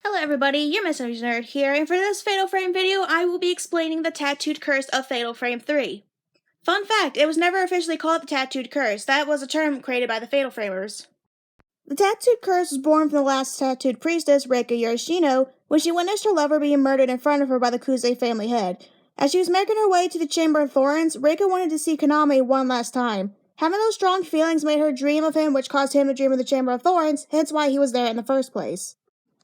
Hello everybody, your Mysteries Nerd here, and for this Fatal Frame video, I will be explaining the Tattooed Curse of Fatal Frame 3. Fun fact, it was never officially called the Tattooed Curse. That was a term created by the Fatal Framers. The Tattooed Curse was born from the last tattooed priestess, Reika Yoshino, when she witnessed her lover being murdered in front of her by the Kuze family head. As she was making her way to the Chamber of Thorns, Reika wanted to see Konami one last time. Having those strong feelings made her dream of him, which caused him to dream of the Chamber of Thorns, hence why he was there in the first place.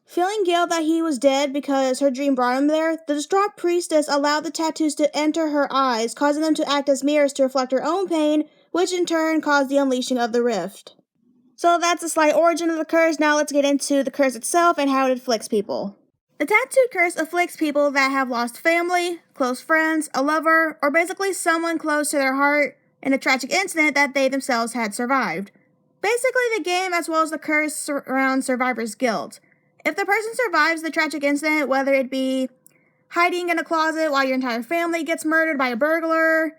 Feeling guilt that he was dead because her dream brought him there, the distraught priestess allowed the tattoos to enter her eyes, causing them to act as mirrors to reflect her own pain, which in turn caused the unleashing of the rift. So that's the slight origin of the curse. Now let's get into the curse itself and how it afflicts people. The tattooed curse afflicts people that have lost family, close friends, a lover, or basically someone close to their heart in a tragic incident that they themselves had survived. Basically, the game as well as the curse surrounds survivor's guilt. If the person survives the tragic incident, whether it be hiding in a closet while your entire family gets murdered by a burglar,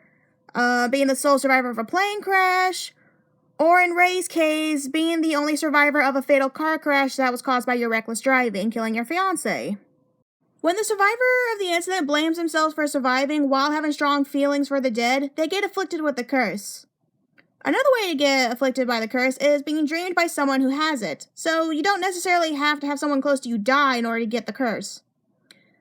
being the sole survivor of a plane crash, or in Ray's case, being the only survivor of a fatal car crash that was caused by your reckless driving, killing your fiancé. When the survivor of the incident blames themselves for surviving while having strong feelings for the dead, they get afflicted with the curse. Another way to get afflicted by the curse is being dreamed by someone who has it, so you don't necessarily have to have someone close to you die in order to get the curse.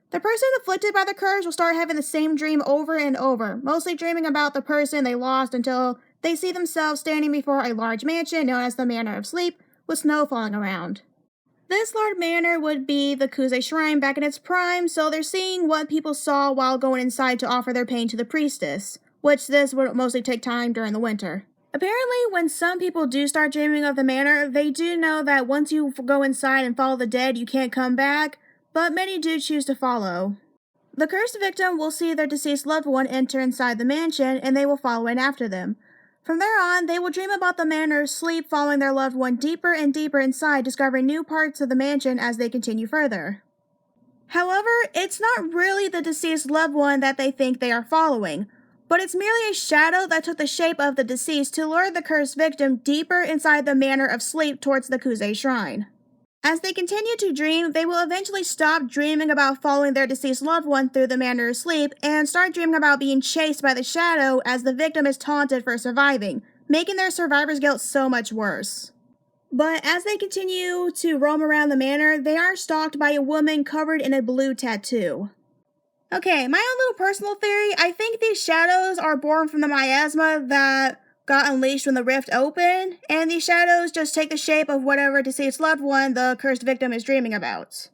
The person afflicted by the curse will start having the same dream over and over, mostly dreaming about the person they lost until they see themselves standing before a large mansion known as the Manor of Sleep, with snow falling around. This large manor would be the Kuze Shrine back in its prime, so they're seeing what people saw while going inside to offer their pain to the priestess, which this would mostly take time during the winter. Apparently, when some people do start dreaming of the manor, they do know that once you go inside and follow the dead, you can't come back, but many do choose to follow. The cursed victim will see their deceased loved one enter inside the mansion, and they will follow in after them. From there on, they will dream about the manor's sleep, following their loved one deeper and deeper inside, discovering new parts of the mansion as they continue further. However, it's not really the deceased loved one that they think they are following, but it's merely a shadow that took the shape of the deceased to lure the cursed victim deeper inside the Manor of Sleep towards the Kuze Shrine. As they continue to dream, they will eventually stop dreaming about following their deceased loved one through the Manor of Sleep and start dreaming about being chased by the shadow as the victim is taunted for surviving, making their survivor's guilt so much worse. But as they continue to roam around the manor, they are stalked by a woman covered in a blue tattoo. Okay, my own little personal theory, I think these shadows are born from the miasma that got unleashed when the rift opened, and these shadows just take the shape of whatever deceased loved one the cursed victim is dreaming about.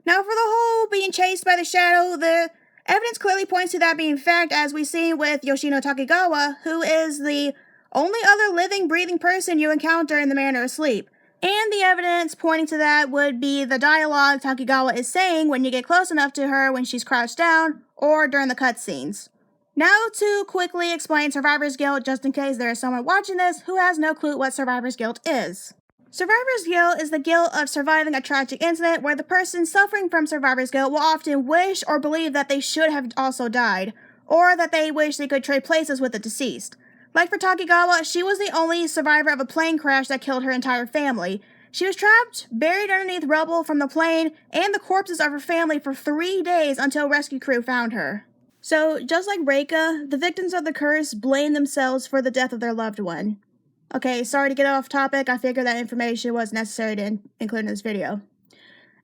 Now, for the whole being chased by the shadow, the evidence clearly points to that being fact, as we see with Yoshino Takigawa, who is the only other living, breathing person you encounter in the Manor of Sleep. And the evidence pointing to that would be the dialogue Takigawa is saying when you get close enough to her when she's crouched down, or during the cutscenes. Now to quickly explain survivor's guilt, just in case there is someone watching this who has no clue what survivor's guilt is. Survivor's guilt is the guilt of surviving a tragic incident where the person suffering from survivor's guilt will often wish or believe that they should have also died, or that they wish they could trade places with the deceased. Like for Takigawa, she was the only survivor of a plane crash that killed her entire family. She was trapped, buried underneath rubble from the plane, and the corpses of her family for 3 days until rescue crew found her. So, just like Reika, the victims of the curse blame themselves for the death of their loved one. Okay, sorry to get off topic, I figured that information was necessary to include in this video.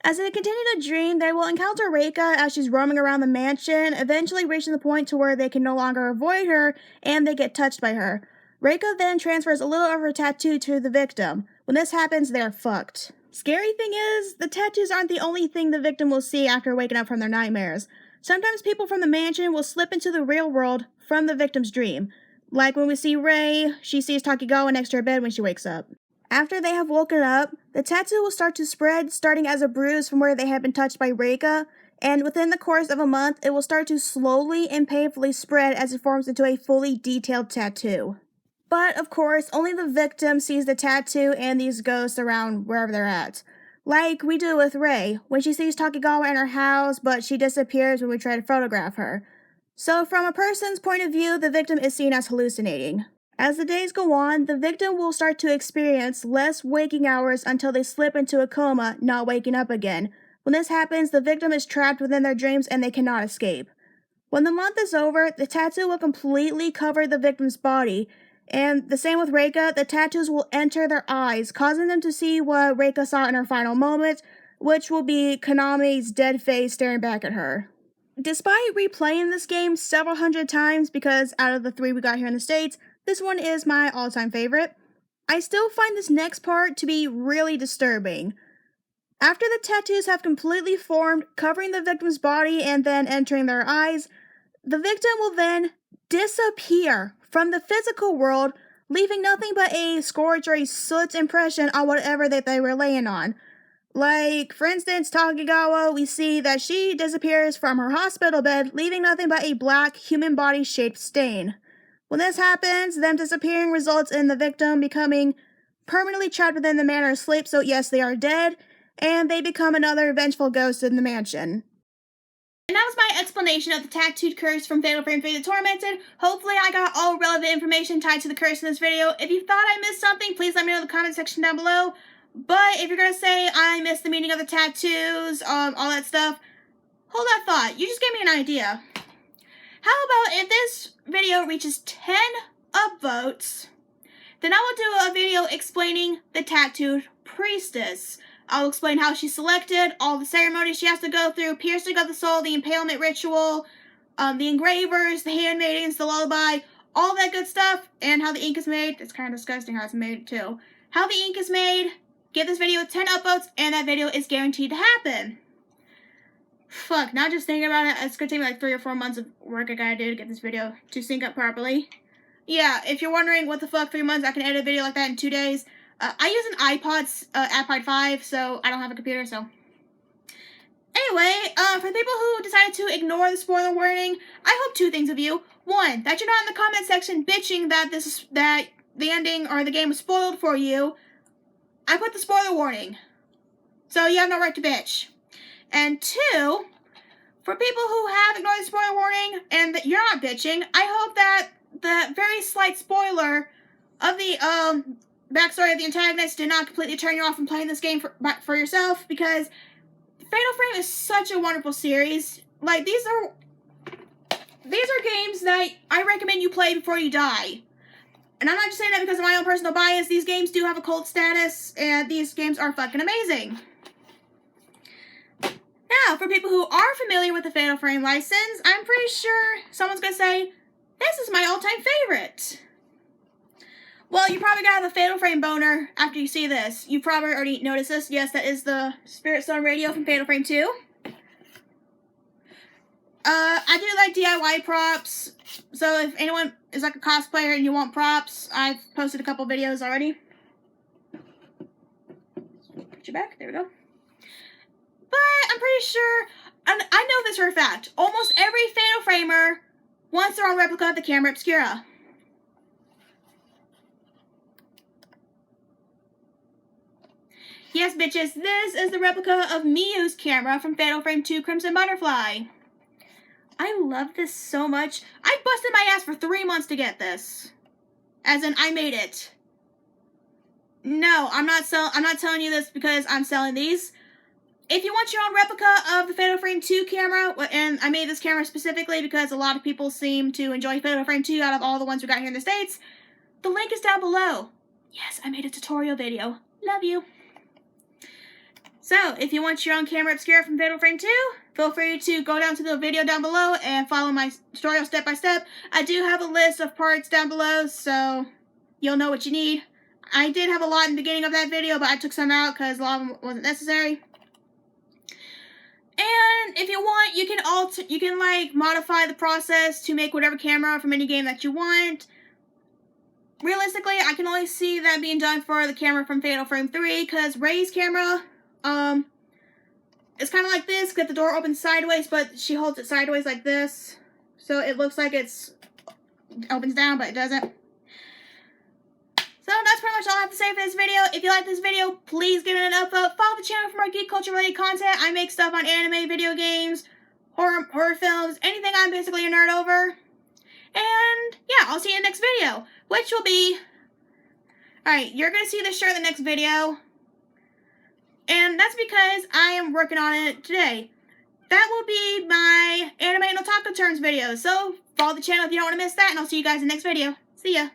As they continue to dream, they will encounter Reika as she's roaming around the mansion, eventually reaching the point to where they can no longer avoid her, and they get touched by her. Reika then transfers a little of her tattoo to the victim. When this happens, they're fucked. Scary thing is, the tattoos aren't the only thing the victim will see after waking up from their nightmares. Sometimes people from the mansion will slip into the real world from the victim's dream. Like when we see Rei, she sees Takigawa next to her bed when she wakes up. After they have woken up, the tattoo will start to spread, starting as a bruise from where they had been touched by Reika, and within the course of a month, it will start to slowly and painfully spread as it forms into a fully detailed tattoo. But, of course, only the victim sees the tattoo and these ghosts around wherever they're at. Like we do with Rei, when she sees Takigawa in her house, but she disappears when we try to photograph her. So from a person's point of view, the victim is seen as hallucinating. As the days go on, the victim will start to experience less waking hours until they slip into a coma, not waking up again, When this happens, the victim is trapped within their dreams and they cannot escape. When the month is over, the tattoo will completely cover the victim's body, and the same with Reika, the tattoos will enter their eyes, causing them to see what Reika saw in her final moment, which will be Konami's dead face staring back at her. Despite replaying this game several hundred times, because out of the 3 we got here in the States, this one is my all-time favorite, I still find this next part to be really disturbing. After the tattoos have completely formed, covering the victim's body and then entering their eyes, the victim will then disappear from the physical world, leaving nothing but a scorch or a soot impression on whatever that they were laying on. Like, for instance, Takegawa, we see that she disappears from her hospital bed, leaving nothing but a black, human body-shaped stain. When this happens, them disappearing results in the victim becoming permanently trapped within the manor of sleep, so yes, they are dead, and they become another vengeful ghost in the mansion. And that was my explanation of the tattooed curse from Fatal Frame 3: The Tormented. Hopefully I got all relevant information tied to the curse in this video. If you thought I missed something, please let me know in the comment section down below. But if you're gonna say I missed the meaning of the tattoos, all that stuff, hold that thought. You just gave me an idea. How about if this video reaches 10 upvotes, then I will do a video explaining the tattooed priestess. I'll explain how she's selected, all the ceremonies she has to go through, piercing of the soul, the impalement ritual, the engravers, the handmaidens, the lullaby, all that good stuff, and how the ink is made. It's kind of disgusting how it's made, too. How the ink is made. Give this video 10 upvotes, and that video is guaranteed to happen. Fuck, now just thinking about it, it's gonna take me like 3 or 4 months of work I gotta do to get this video to sync up properly. Yeah, if you're wondering what the fuck, 3 months, I can edit a video like that in 2 days. I use an iPod 5, so I don't have a computer, so. Anyway, for the people who decided to ignore the spoiler warning, I hope 2 things of you. 1, that you're not in the comment section bitching that that the ending or the game was spoiled for you. I put the spoiler warning, so you have no right to bitch. And 2, for people who have ignored the spoiler warning and that you're not bitching, I hope that the very slight spoiler of the backstory of the antagonist did not completely turn you off from playing this game for yourself, because Fatal Frame is such a wonderful series. Like, these are games that I recommend you play before you die. And I'm not just saying that because of my own personal bias. These games do have a cult status, and these games are fucking amazing. Now, for people who are familiar with the Fatal Frame license, I'm pretty sure someone's gonna say, this is my all-time favorite. Well, you probably gotta have a Fatal Frame boner after you see this. You probably already noticed this. Yes, that is the Spirit Stone radio from Fatal Frame 2. I do like DIY props, so if anyone is like a cosplayer and you want props, I've posted a couple videos already. Put you back, there we go. But I'm pretty sure, and I know this for a fact, almost every Fatal Framer wants their own replica of the Camera Obscura. Yes, bitches, this is the replica of Miyu's camera from Fatal Frame 2 Crimson Butterfly. I love this so much. I busted my ass for 3 months to get this. As in, I made it. No, I'm not telling you this because I'm selling these. If you want your own replica of the Fatal Frame 2 camera, and I made this camera specifically because a lot of people seem to enjoy Fatal Frame 2 out of all the ones we got here in the States, the link is down below. Yes, I made a tutorial video. Love you. So, if you want your own Camera Obscura from Fatal Frame 2, feel free to go down to the video down below and follow my tutorial step by step. I do have a list of parts down below, so you'll know what you need. I did have a lot in the beginning of that video, but I took some out because a lot of them wasn't necessary. And if you want, you can like modify the process to make whatever camera from any game that you want. Realistically, I can only see that being done for the camera from Fatal Frame 3, because Ray's camera, it's kind of like this, because the door opens sideways, but she holds it sideways like this. So it looks like it opens down, but it doesn't. So that's pretty much all I have to say for this video. If you like this video, please give it an upvote. Follow the channel for more geek culture related content. I make stuff on anime, video games, horror films, anything I'm basically a nerd over. And yeah, I'll see you in the next video, which will be... Alright, you're going to see this shirt in the next video. and that's because I am working on it today. That will be my Anime no Taco Turns video, so follow the channel if you don't want to miss that, and I'll see you guys in the next video. See ya!